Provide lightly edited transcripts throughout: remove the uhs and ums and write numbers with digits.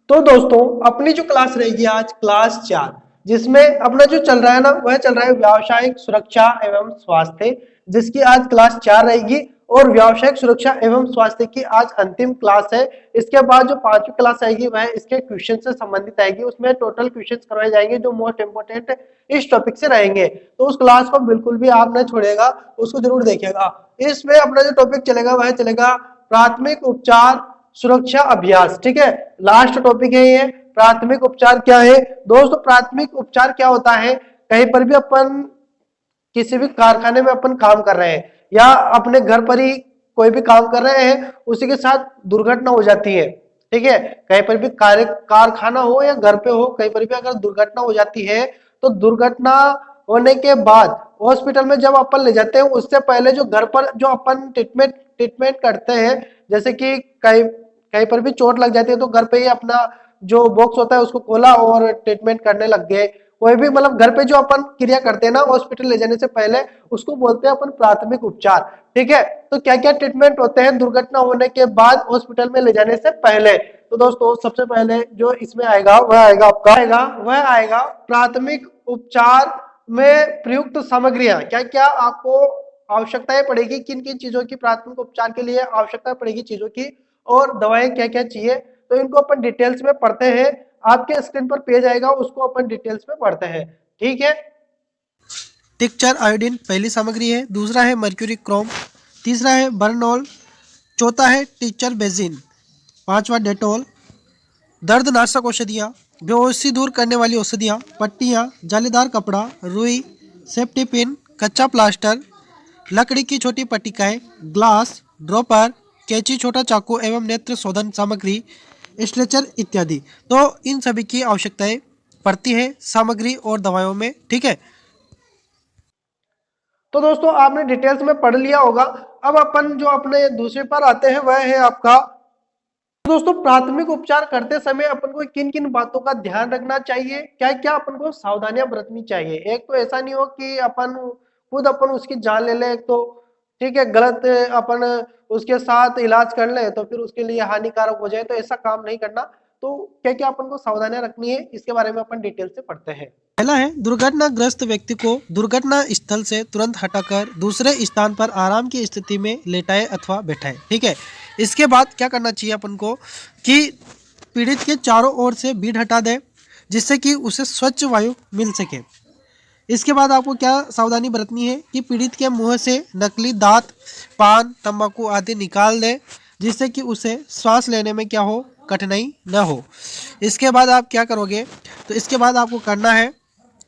तो दोस्तों अपनी जो क्लास रहेगी आज क्लास 4, जिसमें अपना जो चल रहा है ना वह चल रहा है व्यावसायिक सुरक्षा एवं स्वास्थ्य, जिसकी आज क्लास 4 रहेगी। और व्यावसायिक सुरक्षा एवं स्वास्थ्य की आज अंतिम क्लास है। इसके बाद जो पांचवी क्लास आएगी वह इसके क्वेश्चन से संबंधित आएगी। उसमें टोटल क्वेश्चंस करवाए जाएंगे जो मोस्ट इंपोर्टेंट इस टॉपिक से रहेंगे। तो उस क्लास को बिल्कुल भी आप न छोड़िएगा, उसको जरूर देखिएगा। इसमें अपना जो टॉपिक चलेगा वह चलेगा प्राथमिक उपचार सुरक्षा अभ्यास। ठीक है, लास्ट टॉपिक है ये। प्राथमिक उपचार क्या है दोस्तों? प्राथमिक उपचार क्या होता है? कहीं पर भी अपन किसी भी कारखाने में अपन काम कर रहे हैं या अपने घर पर ही कोई भी काम कर रहे हैं, उसी के साथ दुर्घटना हो जाती है। ठीक है, कहीं पर भी कारखाना हो या घर पे हो, कहीं पर भी अगर दुर्घटना हो जाती है तो दुर्घटना होने के बाद हॉस्पिटल में जब अपन ले जाते हैं, उससे पहले जो घर पर जो अपन ट्रीटमेंट करते हैं, जैसे कि कहीं कहीं पर भी चोट लग जाती है तो घर पे ही अपना जो बॉक्स होता है उसको खोला और ट्रीटमेंट करने लग गए। कोई भी मतलब घर पे जो अपन क्रिया करते हैं ना हॉस्पिटल ले जाने से पहले, उसको बोलते हैं अपन प्राथमिक उपचार। ठीक है, तो क्या क्या ट्रीटमेंट होते हैं दुर्घटना होने के बाद हॉस्पिटल में ले जाने से पहले? तो दोस्तों सबसे पहले जो इसमें आएगा वह आएगा प्राथमिक उपचार में प्रयुक्त सामग्रियां। क्या क्या आपको आवश्यकताएं पड़ेगी, किन किन चीजों की प्राथमिक उपचार के लिए आवश्यकता पड़ेगी चीजों की, और दवाएं क्या क्या चाहिए, तो इनको अपन डिटेल्स में पढ़ते हैं। आपके स्क्रीन पर पेज आएगा, उसको अपन डिटेल्स में पढ़ते हैं। ठीक है, टिक्चर आयोडीन पहली सामग्री है, दूसरा है मर्क्यूरी क्रोम, तीसरा है बर्नॉल, चौथा है टिक्चर बेजिन, पांचवा डेटोल, दर्दनाशक औषधियाँ, बेहोशी दूर करने वाली औषधियाँ, पट्टियाँ, जालीदार कपड़ा, रुई, सेफ्टी पिन, कच्चा प्लास्टर, लकड़ी की छोटी पट्टिकाएँ, ग्लास, ड्रॉपर, कैंची, छोटा चाकू एवं नेत्र शोधन सामग्री, स्ट्रेचर इत्यादि। तो इन सभी की आवश्यकताएं पड़ती है सामग्री और दवाओं में। ठीक है, तो दोस्तों आपने डिटेल्स में पढ़ लिया होगा। अब अपन जो अपने दूसरे पर आते हैं वह है आपका दोस्तों प्राथमिक उपचार करते समय अपन को किन किन बातों का ध्यान रखना चाहिए, क्या क्या अपन को सावधानियां बरतनी चाहिए। एक तो ऐसा नहीं हो कि अपन उसकी जान ले ले, तो ठीक है गलत अपन उसके साथ इलाज कर ले तो फिर उसके लिए हानिकारक हो जाए, तो ऐसा काम नहीं करना। तो क्या क्या अपन को सावधानियां रखनी है इसके बारे में अपन डिटेल से पढ़ते हैं। पहला है दुर्घटनाग्रस्त व्यक्ति को दुर्घटना स्थल से तुरंत हटाकर दूसरे स्थान पर आराम की स्थिति में लेटाए अथवा बैठाए। ठीक है, इसके बाद क्या करना चाहिए अपन को कि पीड़ित के चारों ओर से भीड़ हटा दे जिससे कि उसे स्वच्छ वायु मिल सके। इसके बाद आपको क्या सावधानी बरतनी है कि पीड़ित के मुंह से नकली दांत, पान, तंबाकू आदि निकाल दे जिससे कि उसे श्वास लेने में क्या हो, कठिनाई न हो। इसके बाद आप क्या करोगे, तो इसके बाद आपको करना है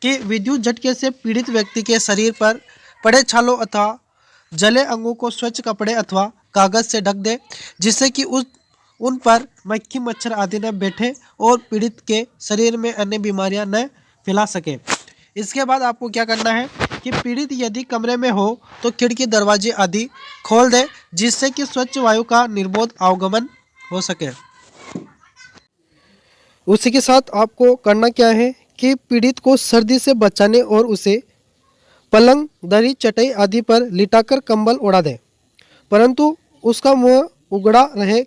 कि विद्युत झटके से पीड़ित व्यक्ति के शरीर पर पड़े छालों अथवा जले अंगों को स्वच्छ कपड़े अथवा कागज से ढक दे जिससे कि उन पर मक्खी मच्छर आदि न बैठे और पीड़ित के शरीर में अन्य बीमारियां न फैला सके। इसके बाद आपको क्या करना है कि पीड़ित यदि कमरे में हो तो खिड़की दरवाजे आदि खोल दे जिससे कि स्वच्छ वायु का निर्बाध आवागमन हो सके। उसी के साथ आपको करना क्या है कि पीड़ित को सर्दी से बचाने और उसे पलंग, दरी, चटाई आदि पर लिटाकर कंबल ओढ़ा दें, परंतु उसका मुंह उगड़ा रहे।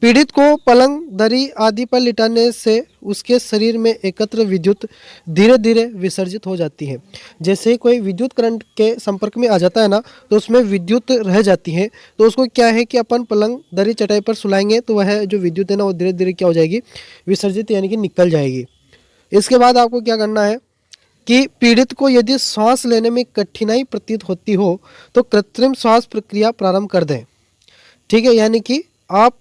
पीड़ित को पलंग, दरी आदि पर लिटाने से उसके शरीर में एकत्र विद्युत धीरे धीरे विसर्जित हो जाती है। जैसे ही कोई विद्युत करंट के संपर्क में आ जाता है ना, तो उसमें विद्युत रह जाती है, तो उसको क्या है कि अपन पलंग, दरी, चटाई पर सुलाएंगे तो वह जो विद्युत है ना वो धीरे धीरे क्या हो जाएगी, विसर्जित यानी कि निकल जाएगी। इसके बाद आपको क्या करना है कि पीड़ित को यदि सांस लेने में कठिनाई प्रतीत होती हो तो कृत्रिम श्वास प्रक्रिया प्रारंभ कर दें। ठीक है, यानी कि आप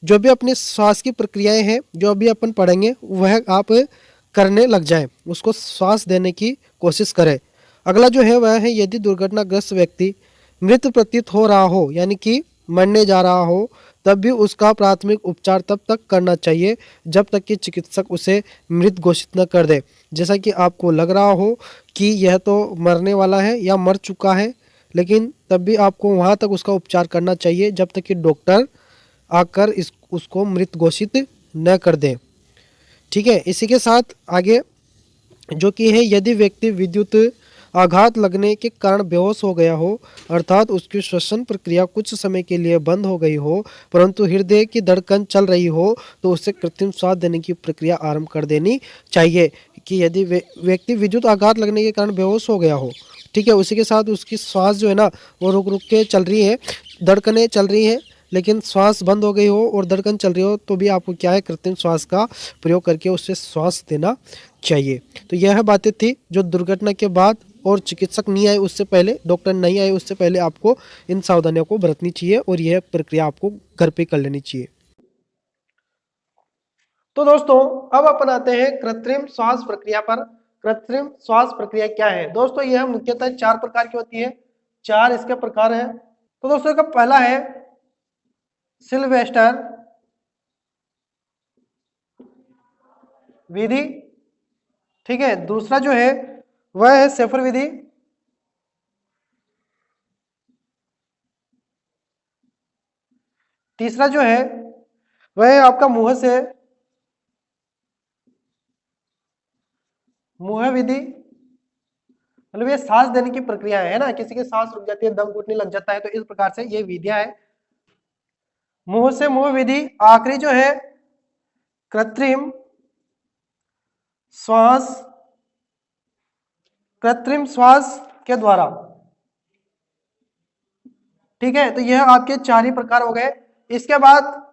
जो भी अपनी श्वास की प्रक्रियाएं हैं जो अभी अपन पढ़ेंगे वह आप करने लग जाएं, उसको श्वास देने की कोशिश करें। अगला जो है वह है यदि दुर्घटनाग्रस्त व्यक्ति मृत प्रतीत हो रहा हो यानी कि मरने जा रहा हो तब भी उसका प्राथमिक उपचार तब तक करना चाहिए जब तक कि चिकित्सक उसे मृत घोषित न कर दे। जैसा कि आपको लग रहा हो कि यह तो मरने वाला है या मर चुका है, लेकिन तब भी आपको वहाँ तक उसका उपचार करना चाहिए जब तक कि डॉक्टर आकर उसको मृत घोषित न कर दें। ठीक है, इसी के साथ आगे जो कि है यदि व्यक्ति विद्युत आघात लगने के कारण बेहोश हो गया हो, अर्थात उसकी श्वसन प्रक्रिया कुछ समय के लिए बंद हो गई हो, परंतु हृदय की धड़कन चल रही हो, तो उसे कृत्रिम श्वास देने की प्रक्रिया आरंभ कर देनी चाहिए। कि यदि व्यक्ति विद्युत आघात लगने के कारण बेहोश हो गया हो, ठीक है, उसी के साथ उसकी श्वास जो है ना वो रुक रुक के चल रही है, धड़कनें चल रही है, लेकिन श्वास बंद हो गई हो और धड़कन चल रही हो, तो भी आपको क्या है, कृत्रिम श्वास का प्रयोग करके उससे श्वास देना चाहिए। तो यह बातें थी जो दुर्घटना के बाद और चिकित्सक नहीं आए उससे पहले, डॉक्टर नहीं आए उससे पहले आपको इन सावधानियों को बरतनी चाहिए और यह प्रक्रिया आपको घर पे कर लेनी चाहिए। तो दोस्तों अब अपन आते हैं कृत्रिम श्वास प्रक्रिया पर। कृत्रिम श्वास प्रक्रिया क्या है दोस्तों? यह मुख्यतः 4 प्रकार की होती है, 4 इसके प्रकार हैं। तो दोस्तों का पहला है सिल्वेस्टर विधि, ठीक है। दूसरा जो है वह है शेफर विधि। तीसरा जो है वह है आपका मुंह विधि, मतलब ये सांस देने की प्रक्रिया है ना, किसी की सांस रुक जाती है, दम घुटने लग जाता है, तो इस प्रकार से ये विधियां है। मुंह से मुंह विधि। आखिरी जो है कृत्रिम श्वास, कृत्रिम श्वास के द्वारा, ठीक है। तो यह आपके 4 ही प्रकार हो गए। इसके बाद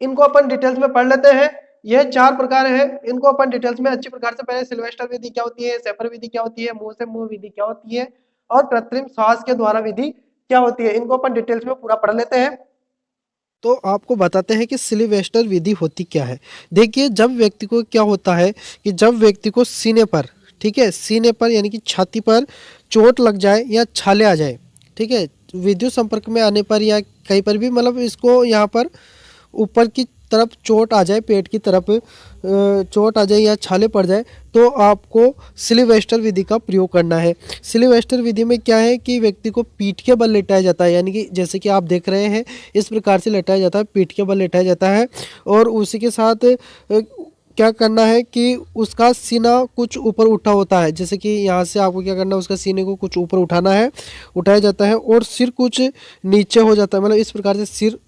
इनको अपन डिटेल्स में पढ़ लेते हैं। यह 4 प्रकार है, इनको अपन डिटेल्स में अच्छी प्रकार से पहले सिल्वेस्टर विधि क्या होती है, शेफर विधि क्या होती है, मुंह से मुंह विधि क्या होती है और कृत्रिम श्वास के द्वारा विधि क्या होती है, इनको अपन डिटेल्स में पूरा पढ़ लेते हैं। तो आपको बताते हैं कि सिल्वेस्टर विधि होती क्या है। देखिए, जब व्यक्ति को क्या होता है कि जब व्यक्ति को सीने पर, ठीक है, सीने पर यानी कि छाती पर चोट लग जाए या छाले आ जाए, ठीक है, विद्युत संपर्क में आने पर या कहीं पर भी, मतलब इसको यहाँ पर ऊपर की तरफ चोट आ जाए, पेट की तरफ चोट आ जाए या छाले पड़ जाए, तो आपको सिल्वेस्टर विधि का प्रयोग करना है। सिल्वेस्टर विधि में क्या है कि व्यक्ति को पीठ के बल लेटाया जाता है, यानी कि जैसे कि आप देख रहे हैं इस प्रकार से लेटाया जाता है, पीठ के बल लेटाया जाता है। और उसी के साथ क्या करना है कि उसका सीना कुछ ऊपर उठा होता है, जैसे कि यहाँ से आपको क्या करना है, उसका सीने को कुछ ऊपर उठाना है, उठाया जाता है, और सिर कुछ नीचे हो जाता है, मतलब इस प्रकार से सिर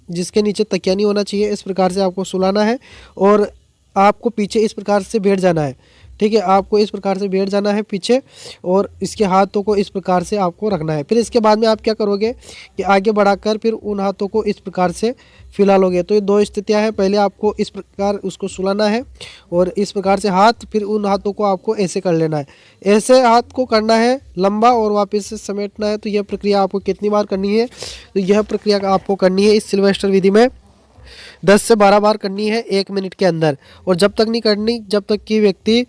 जिसके नीचे तकिया नहीं होना चाहिए, इस प्रकार से आपको सुलाना है और आपको पीछे इस प्रकार से बैठ जाना है, ठीक है, आपको इस प्रकार से बैठ जाना है पीछे और इसके हाथों को इस प्रकार से आपको रखना है। फिर इसके बाद में आप क्या करोगे कि आगे बढ़ाकर फिर उन हाथों को इस प्रकार से फैला लोगे। तो ये 2 स्थितियां हैं, पहले आपको इस प्रकार उसको सुलाना है और इस प्रकार से हाथ, फिर उन हाथों को आपको ऐसे कर लेना है, ऐसे हाथ को करना है लंबा और वापस से समेटना है। तो यह प्रक्रिया आपको कितनी बार करनी है? तो यह प्रक्रिया आपको करनी है इस सिल्वेस्टर विधि में 10 से 12 बार करनी है 1 मिनट के अंदर, और जब तक नहीं करनी जब तक कि व्यक्ति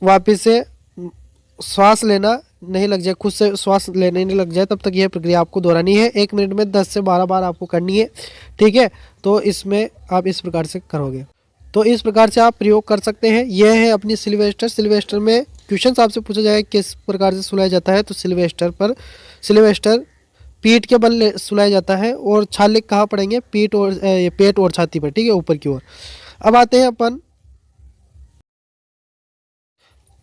वापस से श्वास लेना नहीं लग जाए, खुद से श्वास लेने नहीं लग जाए, तब तक यह प्रक्रिया आपको दोहरानी है। 1 मिनट में 10 से 12 बार आपको करनी है, ठीक है। तो इसमें आप इस प्रकार से करोगे, तो इस प्रकार से आप प्रयोग कर सकते हैं। यह है अपनी सिल्वेस्टर। सिल्वेस्टर में क्वेश्चन आपसे पूछा जाए किस प्रकार से सुलाया जाता है, तो सिल्वेस्टर पीठ के बल सुलाया जाता है और छाले कहाँ पड़ेंगे? पीठ और पेट और छाती पर, ठीक है, ऊपर की ओर। अब आते हैं अपन,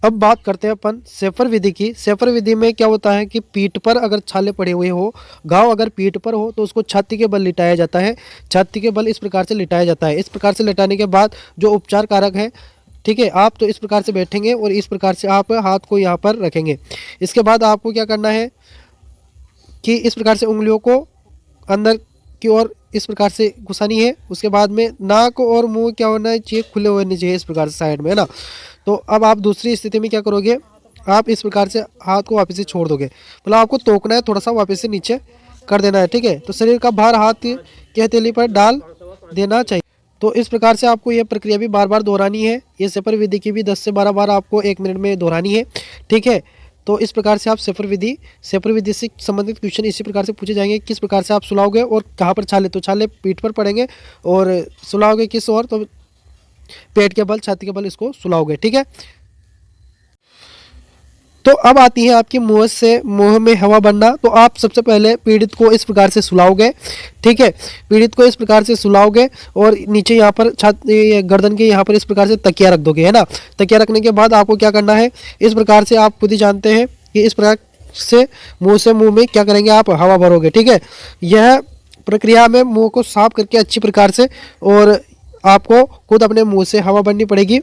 अब बात करते हैं अपन शेफर विधि की। शेफर विधि में क्या होता है कि पीठ पर अगर छाले पड़े हुए हो, घाव अगर पीठ पर हो, तो उसको छाती के बल लिटाया जाता है। छाती के बल इस प्रकार से लिटाया जाता है। इस प्रकार से लिटाने के बाद जो उपचार कारक है, ठीक है, आप तो इस प्रकार से बैठेंगे और इस प्रकार से आप हाथ को यहाँ पर रखेंगे। इसके बाद आपको क्या करना है कि इस प्रकार से उंगलियों को अंदर की ओर इस प्रकार से घुसानी है। उसके बाद में नाक और मुंह क्या होना चाहिए? खुले होने चाहिए इस प्रकार से साइड में, है ना। तो अब आप दूसरी स्थिति में क्या करोगे? आप इस प्रकार से हाथ को वापस से छोड़ दोगे, मतलब आपको तोकना है, थोड़ा सा वापस से नीचे कर देना है, ठीक है। तो शरीर का भार हाथ की हथेली पर डाल देना चाहिए। तो इस प्रकार से आपको यह प्रक्रिया भी बार बार दोहरानी है। ये शेफर विधि की भी 10 से 12 बार आपको 1 मिनट में दोहरानी है, ठीक है। तो इस प्रकार से आप शेफर विधि से संबंधित क्वेश्चन इसी प्रकार से पूछे जाएंगे। किस प्रकार से आप सुलाओगे और कहाँ पर छाले? तो छाले पीठ पर पड़ेंगे और सुलाओगे किस ओर? तो पेट के बल, छाती के बल इसको सुलाओगे, ठीक है। तो अब आती है आपकी मुंह से मुंह में हवा बनना। तो आप सबसे पहले पीड़ित को इस प्रकार से सुलाओगे, ठीक है, पीड़ित को इस प्रकार से सुलाओगे और नीचे यहाँ पर छाती गर्दन के यहाँ पर इस प्रकार से तकिया रख दोगे, है ना। तकिया रखने के बाद आपको क्या करना है, इस प्रकार से आप खुद ही जानते हैं कि इस प्रकार से मुंह में क्या करेंगे, आप हवा भरोगे, ठीक है। यह प्रक्रिया में मुंह को साफ करके अच्छी प्रकार से और आपको खुद अपने मुंह से हवा भरनी पड़ेगी,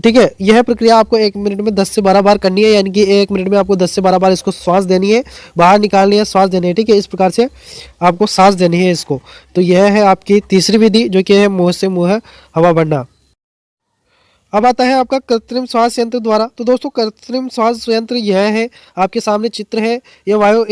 ठीक है। यह प्रक्रिया आपको 1 मिनट में 10 से 12 बार करनी है, यानी कि 1 मिनट में आपको 10 से 12 बार इसको सांस देनी है, बाहर निकालनी है, सांस देनी है, ठीक है। इस प्रकार से आपको सांस देनी है इसको। तो यह है आपकी तीसरी विधि जो कि है मुंह से मुंह हवा भरना। अब आता है आपका कृत्रिम श्वास यंत्र द्वारा। तो दोस्तों कृत्रिम श्वास यंत्र यह है, आपके सामने चित्र है, यह वायु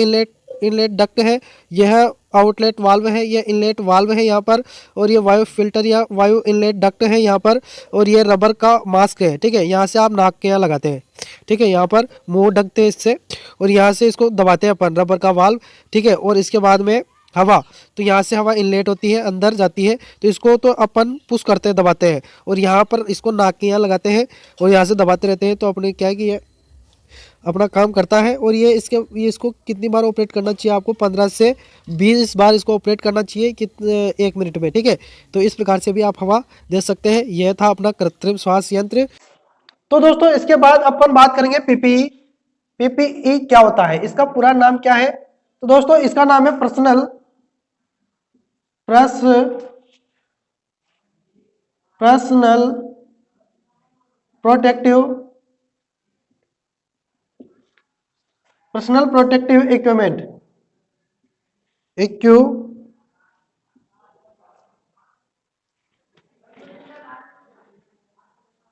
इनलेट डक्ट है, यह आउटलेट वाल्व है, यह इनलेट वाल्व है यहाँ पर, और ये वायु फिल्टर या वायु इनलेट डक्ट है यहाँ पर, और ये रबर का मास्क है, ठीक है। यहाँ से आप नाक के यहाँ लगाते हैं, ठीक है, यहाँ पर मुंह ढकते हैं इससे और यहाँ से इसको दबाते हैं अपन, रबर का वाल्व, ठीक है। और इसके बाद में हवा, तो यहाँ से हवा इनलेट होती है, अंदर जाती है, तो इसको तो अपन पुश करते हैं, दबाते हैं, और यहाँ पर इसको नाक के यहाँ लगाते हैं और यहाँ से दबाते रहते हैं। तो अपने क्या है कि ये अपना काम करता है। और ये इसको कितनी बार ऑपरेट करना चाहिए, आपको 15 से 20 बार इसको ऑपरेट करना चाहिए कितने 1 मिनट में, ठीक है। तो इस प्रकार से भी आप हवा दे सकते हैं। यह था अपना कृत्रिम श्वास यंत्र। तो दोस्तों इसके बाद अपन बात करेंगे पीपीई। पीपीई क्या होता है, इसका पूरा नाम क्या है? तो दोस्तों इसका नाम है personal protective equipment.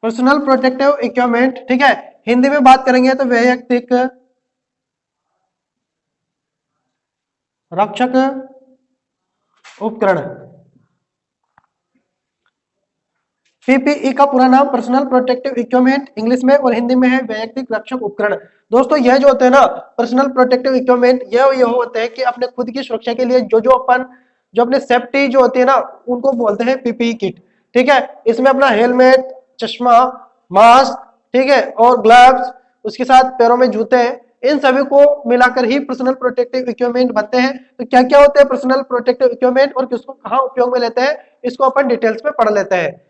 Personal protective equipment, ठीक है। हिंदी में बात करेंगे तो वैयक्तिक रक्षक उपकरण। पीपीई का पूरा नाम पर्सनल प्रोटेक्टिव इक्विपमेंट इंग्लिश में और हिंदी में है वैयक्तिक रक्षक उपकरण। दोस्तों यह जो होते हैं ना पर्सनल प्रोटेक्टिव इक्विपमेंट, ये होते हैं कि अपने खुद की सुरक्षा के लिए जो अपने सेफ्टी जो होती है ना उनको बोलते हैं पीपीई किट, ठीक है। इसमें अपना हेलमेट, चश्मा, मास्क, ठीक है, और ग्लव्स, उसके साथ पैरों में जूते, इन सभी को मिलाकर ही पर्सनल प्रोटेक्टिव इक्विपमेंट बनते हैं। तो क्या क्या होते हैं पर्सनल प्रोटेक्टिव इक्विपमेंट और किसको कहाँ उपयोग में लेते हैं, इसको अपन डिटेल्स में पढ़ लेते हैं।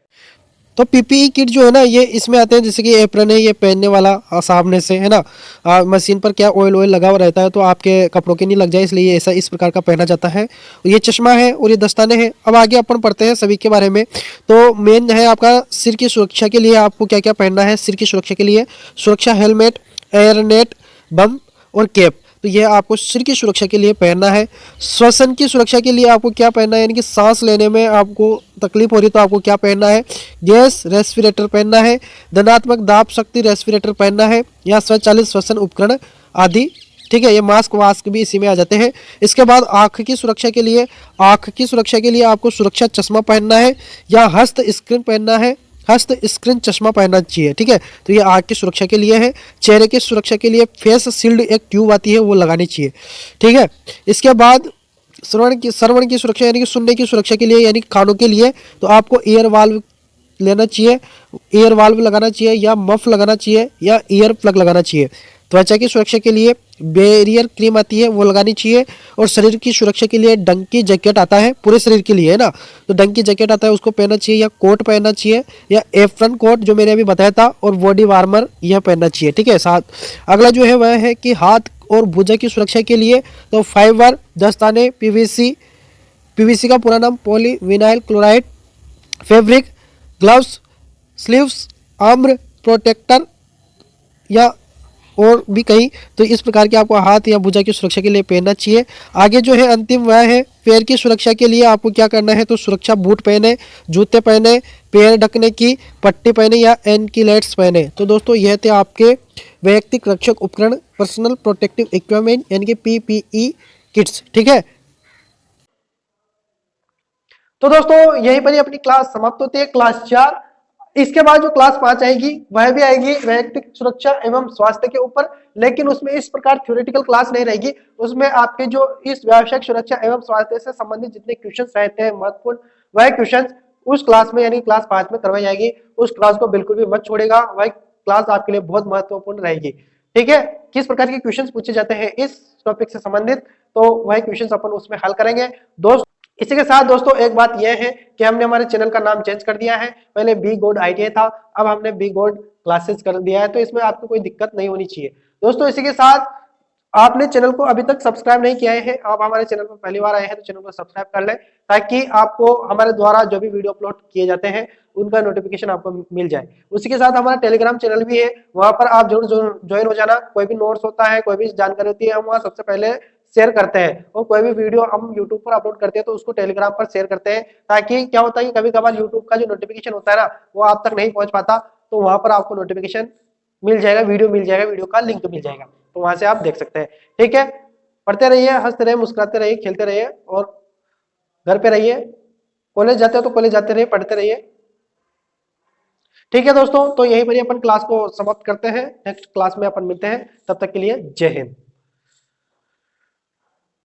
तो पीपीई किट जो है ना ये इसमें आते हैं, जैसे कि एप्रन है, ये पहनने वाला सामने से, है ना। मशीन पर क्या ऑयल लगा हुआ रहता है तो आपके कपड़ों के नहीं लग जाए, इसलिए ऐसा इस प्रकार का पहना जाता है। ये चश्मा है और ये दस्ताने हैं। अब आगे अपन पढ़ते हैं सभी के बारे में। तो मेन है आपका सिर की सुरक्षा के लिए आपको क्या क्या पहनना है। सिर की सुरक्षा के लिए सुरक्षा हेलमेट, एयरनेट, बम और कैप, तो यह आपको सिर की सुरक्षा के लिए पहनना है। श्वसन की सुरक्षा के लिए आपको क्या पहनना है, यानी कि सांस लेने में आपको तकलीफ हो रही तो आपको क्या पहनना है, गैस रेस्पिरेटर पहनना है, धनात्मक दाब शक्ति रेस्पिरेटर पहनना है, या स्वचालित श्वसन उपकरण आदि, ठीक है। ये मास्क वास्क भी इसी में आ जाते हैं। इसके बाद आँख की सुरक्षा के लिए आपको सुरक्षा चश्मा पहनना है या हस्त स्क्रीन पहनना है, हस्त स्क्रीन चश्मा पहनना चाहिए, ठीक है। तो ये आँख की सुरक्षा के लिए है। चेहरे की सुरक्षा के लिए फेस शील्ड एक ट्यूब आती है वो लगानी चाहिए, ठीक है। इसके बाद श्रवण की सुरक्षा यानी कि सुनने की सुरक्षा के लिए यानी कानों के लिए तो आपको ईयर वाल्व लेना चाहिए, ईयर वाल्व लगाना चाहिए या मफ लगाना चाहिए या ईयर प्लग लगाना चाहिए। त्वचा की सुरक्षा के लिए बैरियर क्रीम आती है वो लगानी चाहिए। और शरीर की सुरक्षा के लिए डंकी जैकेट आता है, पूरे शरीर के लिए, है ना। तो डंकी जैकेट आता है उसको पहनना चाहिए या कोट पहनना चाहिए या एप्रन कोट जो मैंने अभी बताया था, और बॉडी वार्मर यह पहनना चाहिए, ठीक है। साथ अगला जो है वह है कि हाथ और भुजा की सुरक्षा के लिए तो फाइबर, दस्ताने, पीवीसी का पूरा नाम polyvinyl chloride, fabric, gloves, sleeves, arm protector या और भी कई, तो इस प्रकार के आपको हाथ या भुजा की सुरक्षा के लिए पहनना चाहिए। आगे जो है अंतिम वह है पैर की सुरक्षा के लिए आपको क्या करना है, तो सुरक्षा बूट पहने, जूते पहने, पैर ढकने की पट्टी पहने या एंकिलेट्स पहने। तो दोस्तों यह थे आपके वैयक्तिक रक्षक उपकरण, पर्सनल प्रोटेक्टिव इक्विपमेंट यानी कि पीपीई किट्स, ठीक है। तो दोस्तों यहीं पर ही अपनी क्लास समाप्त होती है, क्लास 4। इसके बाद जो क्लास 5 आएगी वह भी आएगी वैयक्तिक सुरक्षा एवं स्वास्थ्य के ऊपर, लेकिन उसमें इस प्रकार थ्योरेटिकल क्लास नहीं रहेगी। उसमें आपके जो इस व्यावसायिक सुरक्षा एवं स्वास्थ्य से संबंधित जितने क्वेश्चंस रहते हैं महत्वपूर्ण, वह क्वेश्चंस उस क्लास में यानी क्लास 5 में करवाई जाएगी। उस क्लास को बिल्कुल भी मत छोड़ेगा, वह क्लास आपके लिए बहुत महत्वपूर्ण रहेगी। ठीक है, किस प्रकार के क्वेश्चंस पूछे जाते हैं इस टॉपिक से संबंधित, तो वह क्वेश्चंस अपन उसमें हल करेंगे दोस्त। इसी के साथ दोस्तों एक बात यह है कि हमने हमारे चैनल का नाम चेंज कर दिया है, पहले बी गोल्ड ITI था, अब हमने बी गोल्ड क्लासेस कर दिया है, तो इसमें आपको कोई दिक्कत नहीं होनी चाहिए दोस्तों। इसी के साथ आपने चैनल को अभी तक सब्सक्राइब नहीं किया है, आप हमारे चैनल पर पहली बार आए हैं तो चैनल को सब्सक्राइब कर लें, ताकि आपको हमारे द्वारा जो भी वीडियो अपलोड किए जाते हैं उनका नोटिफिकेशन आपको मिल जाए। उसी के साथ हमारा टेलीग्राम चैनल भी है, वहां पर आप जरूर ज्वाइन हो जाना। कोई भी नोट्स होता है, कोई भी जानकारी होती है, हम वहाँ सबसे पहले शेयर करते हैं, और कोई भी वीडियो हम यूट्यूब पर अपलोड करते हैं तो उसको टेलीग्राम पर शेयर करते हैं, ताकि क्या होता है कि कभी कभार यूट्यूब का जो नोटिफिकेशन होता है ना, वो आप तक नहीं पहुंच पाता, तो वहां पर आपको नोटिफिकेशन मिल जाएगा, वीडियो मिल जाएगा, वीडियो का लिंक मिल जाएगा, तो वहां से आप देख सकते हैं। ठीक है, पढ़ते रहिए, हंसते रहिए, मुस्कुराते रहिए, खेलते रहिए, और घर पे रहिए। कॉलेज जाते हो तो कॉलेज जाते रहिए, पढ़ते रहिए। ठीक है दोस्तों, तो यहीं पर ही अपन क्लास को समाप्त करते हैं, नेक्स्ट क्लास में अपन मिलते हैं, तब तक के लिए जय हिंद।